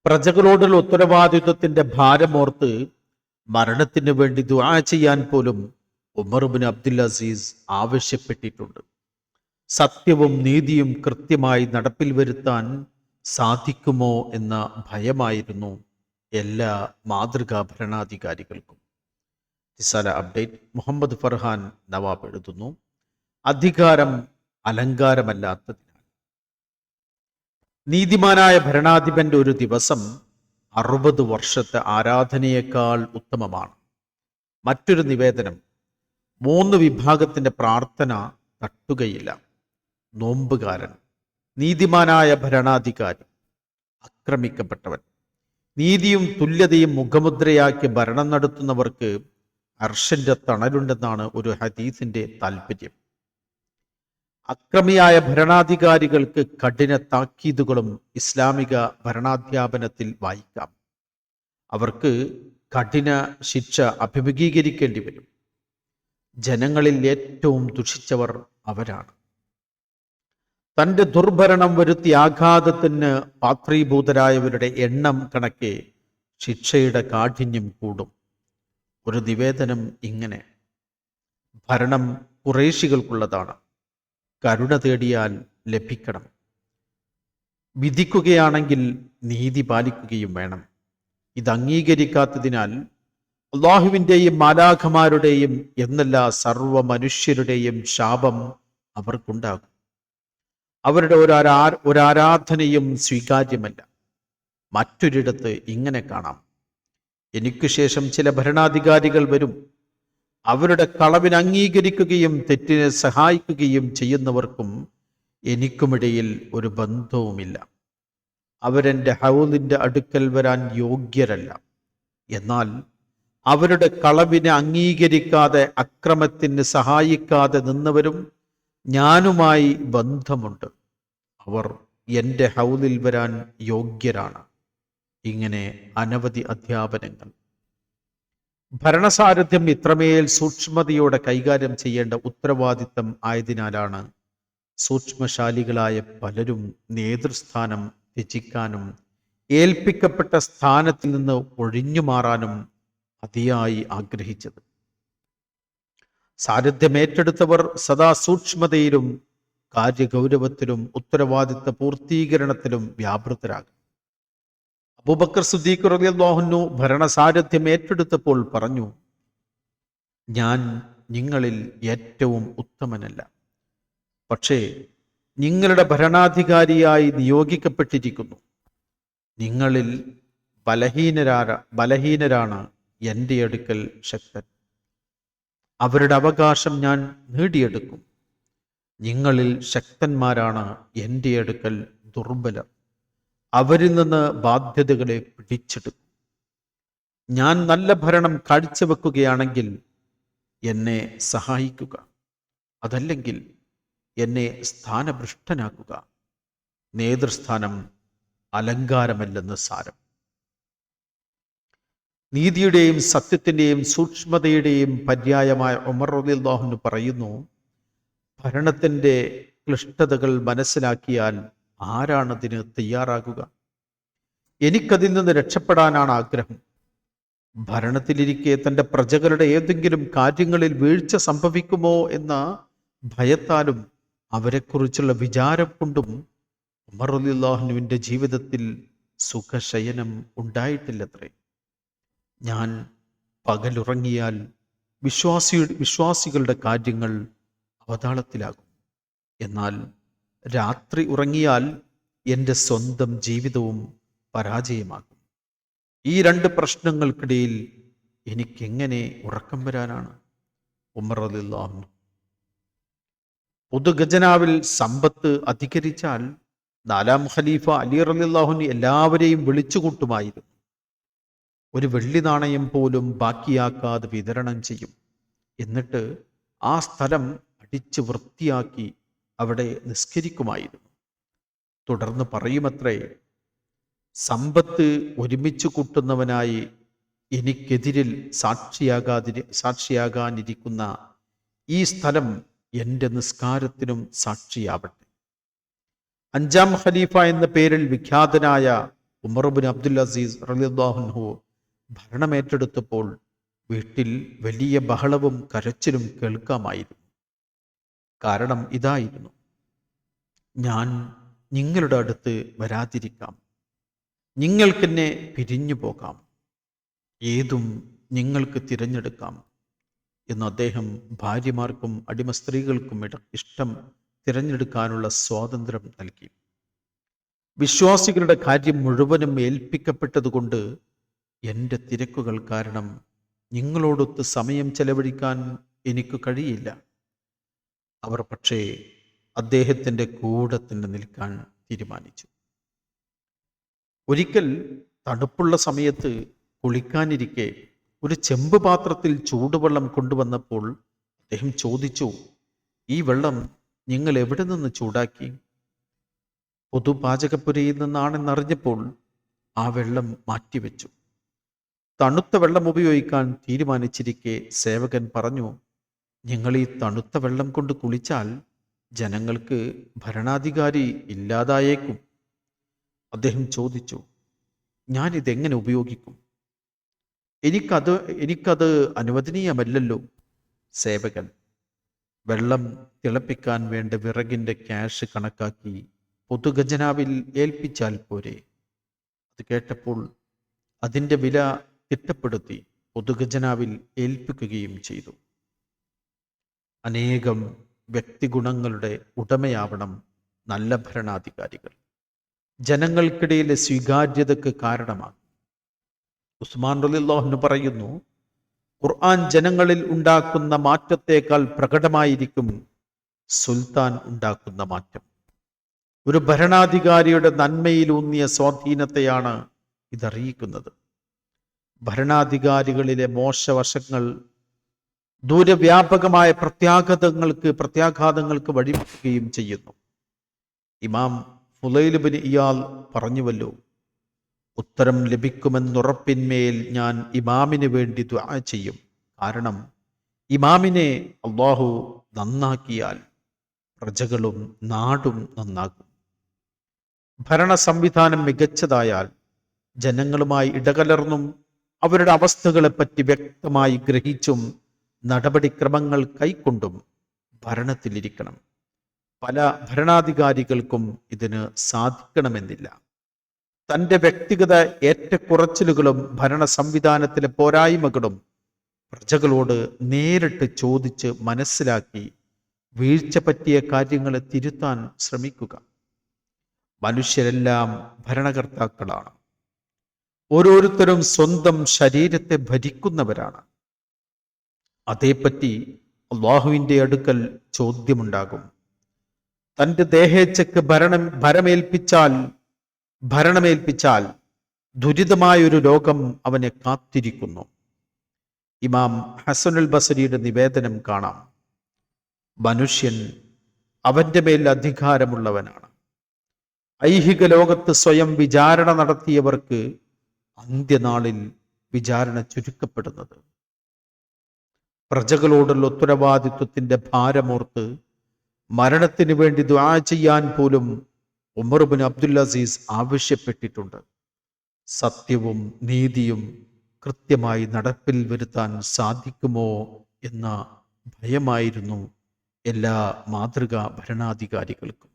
പ്രജകളോടുള്ള ഉത്തരവാദിത്വത്തിന്റെ ഭാരമോർത്ത് മരണത്തിന് വേണ്ടി ദുആ ചെയ്യാൻ പോലും ഉമർ ഇബ്നു അബ്ദുൽ അസീസ് ആവശ്യപ്പെട്ടിട്ടുണ്ട്. സത്യവും നീതിയും കൃത്യമായി നടപ്പിൽ വരുത്താൻ സാധിക്കുമോ എന്ന ഭയമായിരുന്നു എല്ലാ മാതൃകാ ഭരണാധികാരികൾക്കും. റിസാല അപ്ഡേറ്റ് മുഹമ്മദ് ഫർഹാൻ നവാബ് എഴുതുന്നു, അധികാരം അലങ്കാരമല്ലാത്തതിനാൽ നീതിമാനായ ഭരണാധിപന്റെ ഒരു ദിവസം 60 വർഷത്തെ ആരാധനയേക്കാൾ ഉത്തമമാണ്. മറ്റൊരു നിവേദനം, 3 വിഭാഗത്തിന്റെ പ്രാർത്ഥന തട്ടുകയില്ല. നോമ്പുകാരൻ, നീതിമാനായ ഭരണാധികാരി, ആക്രമിക്കപ്പെട്ടവൻ. നീതിയും തുല്യതയും മുഖമുദ്രയാക്കി ഭരണം നടത്തുന്നവർക്ക് അർശന്റെ തണലുണ്ടെന്നാണ് ഒരു ഹദീസിന്റെ താല്പര്യം. അക്രമിയായ ഭരണാധികാരികൾക്ക് കഠിന താക്കീതുകളും ഇസ്ലാമിക ഭരണാധ്യാപനത്തിൽ വായിക്കാം. അവർക്ക് കഠിന ശിക്ഷ അഭിമുഖീകരിക്കേണ്ടി വരും. ജനങ്ങളിൽ ഏറ്റവും ദുഷിച്ചവർ അവരാണ്. തന്റെ ദുർഭരണം വരുത്തിയ ആഘാതത്തിന് പാത്രീഭൂതരായവരുടെ എണ്ണം കണക്കെ ശിക്ഷയുടെ കാഠിന്യം കൂടും. ഒരു നിവേദനം ഇങ്ങനെ: ഭരണം ഖുറൈശികൾക്കുള്ളതാണ്, കരുണ തേടിയാൽ ലഭിക്കണം. വിധിക്കുകയാണെങ്കിൽ നീതി പാലിക്കുകയും വേണം. ഇത് അംഗീകരിക്കാത്തതിനാൽ അള്ളാഹുവിൻ്റെയും മാലാഖമാരുടെയും എന്നല്ല സർവ മനുഷ്യരുടെയും ശാപം അവർക്കുണ്ടാകും. അവരുടെ ഒരാരാധനയും സ്വീകാര്യമല്ല. മറ്റൊരിടത്ത് ഇങ്ങനെ കാണാം: എനിക്കു ശേഷം ചില ഭരണാധികാരികൾ വരും. അവരുടെ കളവിന് അംഗീകരിക്കുകയും തെറ്റിനെ സഹായിക്കുകയും ചെയ്യുന്നവർക്കും എനിക്കുമിടയിൽ ഒരു ബന്ധവുമില്ല. അവരെൻ്റെ ഹൗലിൻ്റെ അടുക്കൽ വരാൻ യോഗ്യരല്ല. എന്നാൽ അവരുടെ കളവിനെ അംഗീകരിക്കാതെ അക്രമത്തിന് സഹായിക്കാതെ നിന്നവരും ഞാനുമായി ബന്ധമുണ്ട്. അവർ എൻ്റെ ഹൗലിൽ വരാൻ യോഗ്യരാണ്. ഇങ്ങനെ അനവധി അധ്യാപനങ്ങൾ. ഭരണസാരഥ്യം ഇത്രമേൽ സൂക്ഷ്മതയോടെ കൈകാര്യം ചെയ്യേണ്ട ഉത്തരവാദിത്തം ആയതിനാലാണ് സൂക്ഷ്മശാലികളായ പലരും നേതൃസ്ഥാനം ത്യജിക്കാനും ഏൽപ്പിക്കപ്പെട്ട സ്ഥാനത്തിൽ നിന്ന് ഒഴിഞ്ഞു മാറാനും അതിയായി ആഗ്രഹിച്ചത്. സാരഥ്യം ഏറ്റെടുത്തവർ സദാ സൂക്ഷ്മതയിലും കാര്യഗൗരവത്തിലും ഉത്തരവാദിത്ത പൂർത്തീകരണത്തിലും വ്യാപൃതരാകും. അബൂബക്കർ സിദ്ദീഖ് റളിയല്ലാഹു അൻഹു ഭരണസാരഥ്യം ഏറ്റെടുത്തപ്പോൾ പറഞ്ഞു, ഞാൻ നിങ്ങളിൽ ഏറ്റവും ഉത്തമനല്ല, പക്ഷേ നിങ്ങളുടെ ഭരണാധികാരിയായി നിയോഗിക്കപ്പെട്ടിരിക്കുന്നു. നിങ്ങളിൽ ബലഹീനരാണ് എൻ്റെ അടുക്കൽ ശക്തൻ. അവരുടെ അവകാശം ഞാൻ നേടിയെടുക്കും. നിങ്ങളിൽ ശക്തന്മാരാണ് എൻ്റെ അടുക്കൽ ദുർബലർ. അവരിൽ നിന്ന് ബാധ്യതകളെ പിടിച്ചെടുക്കും. ഞാൻ നല്ല ഭരണം കാഴ്ചവെക്കുകയാണെങ്കിൽ എന്നെ സഹായിക്കുക, അതല്ലെങ്കിൽ എന്നെ സ്ഥാനഭ്രഷ്ടനാക്കുക. നേതൃസ്ഥാനം അലങ്കാരമല്ലെന്ന് സാരം. നീതിയുടെയും സത്യത്തിൻ്റെയും സൂക്ഷ്മതയുടെയും പര്യായമായ ഉമർ റളിയല്ലാഹു അൻഹു പറയുന്നു, ഭരണത്തിൻ്റെ ക്ലിഷ്ടതകൾ മനസ്സിലാക്കിയാൽ ആരാണതിന് തയ്യാറാകുക? എനിക്കതിൽ നിന്ന് രക്ഷപ്പെടാനാണ് ആഗ്രഹം. ഭരണത്തിലിരിക്കെ തൻ്റെ പ്രജകളുടെ ഏതെങ്കിലും കാര്യങ്ങളിൽ വീഴ്ച സംഭവിക്കുമോ എന്ന ഭയത്താലും അവരെക്കുറിച്ചുള്ള വിചാരം കൊണ്ടും ഉമർ റളിയല്ലാഹു അൻഹുവിൻ്റെ ജീവിതത്തിൽ സുഖശയനം ഉണ്ടായിട്ടില്ലത്രേ. ഞാൻ പകലുറങ്ങിയാൽ വിശ്വാസികളുടെ കാര്യങ്ങൾ അവതാളത്തിലാകും. എന്നാൽ രാത്രി ഉറങ്ങിയാൽ എൻ്റെ സ്വന്തം ജീവിതവും പരാജയമാകും. ഈ 2 പ്രശ്നങ്ങൾക്കിടയിൽ എനിക്കെങ്ങനെ ഉറക്കം വരാനാണ്? ഉമർ റളിയല്ലാഹു അൻഹു. പൊതുഖജനാവിൽ സമ്പത്ത് അധികരിച്ചാൽ 4ാം ഖലീഫ അലി റളിയല്ലാഹു അൻഹു എല്ലാവരെയും വിളിച്ചുകൂട്ടുമായിരുന്നു. ഒരു വെള്ളി നാണയം പോലും ബാക്കിയാക്കാതെ വിതരണം ചെയ്യും. എന്നിട്ട് ആ സ്ഥലം അടിച്ച് വൃത്തിയാക്കി അവിടെ നിസ്കരിക്കുമായിരുന്നു. തുടർന്ന് പറയുമത്രേ, സമ്പത്ത് ഒരുമിച്ച് കൂട്ടുന്നവനായി എനിക്കെതിരിൽ സാക്ഷിയാകാനിരിക്കുന്ന ഈ സ്ഥലം എൻ്റെ നിസ്കാരത്തിനും സാക്ഷിയാവട്ടെ. 5ാം ഖലീഫ എന്ന പേരിൽ വിഖ്യാതനായ ഉമർ ഇബ്നു അബ്ദുൽ അസീസ് റളിയല്ലാഹു അൻഹു ഭരണമേറ്റെടുത്തപ്പോൾ വീട്ടിൽ വലിയ ബഹളവും കരച്ചിലും കേൾക്കാമായിരുന്നു. കാരണം ഇതായിരുന്നു: ഞാൻ നിങ്ങളുടെ അടുത്ത് വരാതിരിക്കാം, നിങ്ങൾക്കെന്നെ പിരിഞ്ഞു പോകാം, ഏതും നിങ്ങൾക്ക് തിരഞ്ഞെടുക്കാം എന്ന് അദ്ദേഹം ഭാര്യമാർക്കും അടിമ സ്ത്രീകൾക്കും ഇഷ്ടം തിരഞ്ഞെടുക്കാനുള്ള സ്വാതന്ത്ര്യം നൽകി. വിശ്വാസികളുടെ കാര്യം മുഴുവനും ഏൽപ്പിക്കപ്പെട്ടതുകൊണ്ട് എൻ്റെ തിരക്കുകൾ കാരണം നിങ്ങളോടൊത്ത് സമയം ചെലവഴിക്കാൻ എനിക്ക് കഴിയില്ല. അവർ പക്ഷേ അദ്ദേഹത്തിൻ്റെ കൂടെ തന്നെ നിൽക്കാൻ തീരുമാനിച്ചു. ഒരിക്കൽ തണുപ്പുള്ള സമയത്ത് കുളിക്കാനിരിക്കെ ഒരു ചെമ്പ് പാത്രത്തിൽ ചൂടുവെള്ളം കൊണ്ടുവന്നപ്പോൾ അദ്ദേഹം ചോദിച്ചു, ഈ വെള്ളം നിങ്ങൾ എവിടെ നിന്ന് ചൂടാക്കി? പൊതുപാചകപ്പുരയിൽ നിന്നാണെന്നറിഞ്ഞപ്പോൾ ആ വെള്ളം മാറ്റിവെച്ചു. തണുത്ത വെള്ളം ഉപയോഗിക്കാൻ തീരുമാനിച്ചിരിക്കെ സേവകൻ പറഞ്ഞു, നിങ്ങൾ ഈ തണുത്ത വെള്ളം കൊണ്ട് കുളിച്ചാൽ ജനങ്ങൾക്ക് ഭരണാധികാരി ഇല്ലാതായേക്കും. അദ്ദേഹം ചോദിച്ചു, ഞാനിതെങ്ങനെ ഉപയോഗിക്കും? എനിക്കത് അനുവദനീയമല്ലല്ലോ. സേവകൻ വെള്ളം തിളപ്പിക്കാൻ വേണ്ട വിറകിൻ്റെ ക്യാഷ് കണക്കാക്കി പൊതുഖജനാവിൽ ഏൽപ്പിച്ചാൽ പോരെ? അത് കേട്ടപ്പോൾ അതിൻ്റെ വില തിട്ടപ്പെടുത്തി പൊതുഖജനാവിൽ ഏൽപ്പിക്കുകയും ചെയ്തു. അനേകം വ്യക്തിഗുണങ്ങളുടെ ഉടമയാവണം നല്ല ഭരണാധികാരികൾ. ജനങ്ങൾക്കിടയിലെ സ്വീകാര്യതയ്ക്ക് കാരണമാകും. ഉസ്മാൻ റളിയല്ലാഹു അൻഹു പറയുന്നു, ഖുർആൻ ജനങ്ങളിൽ ഉണ്ടാക്കുന്ന മാറ്റത്തേക്കാൾ പ്രകടമായിരിക്കും സുൽത്താൻ ഉണ്ടാക്കുന്ന മാറ്റം. ഒരു ഭരണാധികാരിയുടെ നന്മയിലൂന്നിയ സ്വാധീനത്തെയാണ് ഇതറിയിക്കുന്നത്. ഭരണാധികാരികളിലെ മോശവശങ്ങൾ ദൂരവ്യാപകമായ പ്രത്യാഘാതങ്ങൾക്ക് വഴിവെക്കുകയും ചെയ്യുന്നു. ഇമാം ഫുലൈൽ ഇബ്നു ഇയാൽ പറഞ്ഞുവല്ലോ, ഉത്തരം ലഭിക്കുമെന്നുറപ്പിന്മേൽ ഞാൻ ഇമാമിന് വേണ്ടി ദുആ ചെയ്യും. കാരണം ഇമാമിനെ അല്ലാഹു നന്നാക്കിയാൽ പ്രജകളും നാടും നന്നാകും. ഭരണ സംവിധാനം മികച്ചതായാൽ ജനങ്ങളുമായി ഇടകലർന്നും അവരുടെ അവസ്ഥകളെപ്പറ്റി വ്യക്തമായി ഗ്രഹിച്ചും നടപടിക്രമങ്ങൾ കൈക്കൊണ്ടും ഭരണത്തിലിരിക്കണം. പല ഭരണാധികാരികൾക്കും ഇതിന് സാധിക്കണമെന്നില്ല. തൻ്റെ വ്യക്തിഗത ഏറ്റക്കുറച്ചിലുകളും ഭരണ സംവിധാനത്തിലെ പോരായ്മകളും പ്രജകളോട് നേരിട്ട് ചോദിച്ച് മനസ്സിലാക്കി വീഴ്ച പറ്റിയ കാര്യങ്ങളെ തിരുത്താൻ ശ്രമിക്കുക. മനുഷ്യരെല്ലാം ഭരണകർത്താക്കളാണ്. ഓരോരുത്തരും സ്വന്തം ശരീരത്തെ ഭരിക്കുന്നവരാണ്. അതേപ്പറ്റി അള്ളാഹുവിൻ്റെ അടുക്കൽ ചോദ്യമുണ്ടാകും. തൻ്റെ ദേഹേച്ഛയ്ക്ക് ഭരണമേൽപ്പിച്ചാൽ ദുരിതമായൊരു ലോകം അവനെ കാത്തിരിക്കുന്നു. ഇമാം ഹസനുൽ ബസരിയുടെ നിവേദനം കാണാം, മനുഷ്യൻ അവൻ്റെ മേൽ അധികാരമുള്ളവനാണ്. ഐഹിക ലോകത്ത് സ്വയം വിചാരണ നടത്തിയവർക്ക് അന്ത്യനാളിൽ വിചാരണ ചുരുക്കപ്പെടുന്നത്. പ്രജകളോടുള്ള ഉത്തരവാദിത്വത്തിന്റെ ഭാരമോർത്ത് മരണത്തിന് വേണ്ടി ദുആ ചെയ്യാൻ പോലും ഉമർ ഇബ്നു അബ്ദുൽ അസീസ് ആവശ്യപ്പെട്ടിട്ടുണ്ട്. സത്യവും നീതിയും കൃത്യമായി നടപ്പിൽ വരുത്താൻ സാധിക്കുമോ എന്ന ഭയമായിരുന്നു എല്ലാ മാതൃകാ ഭരണാധികാരികൾക്കും.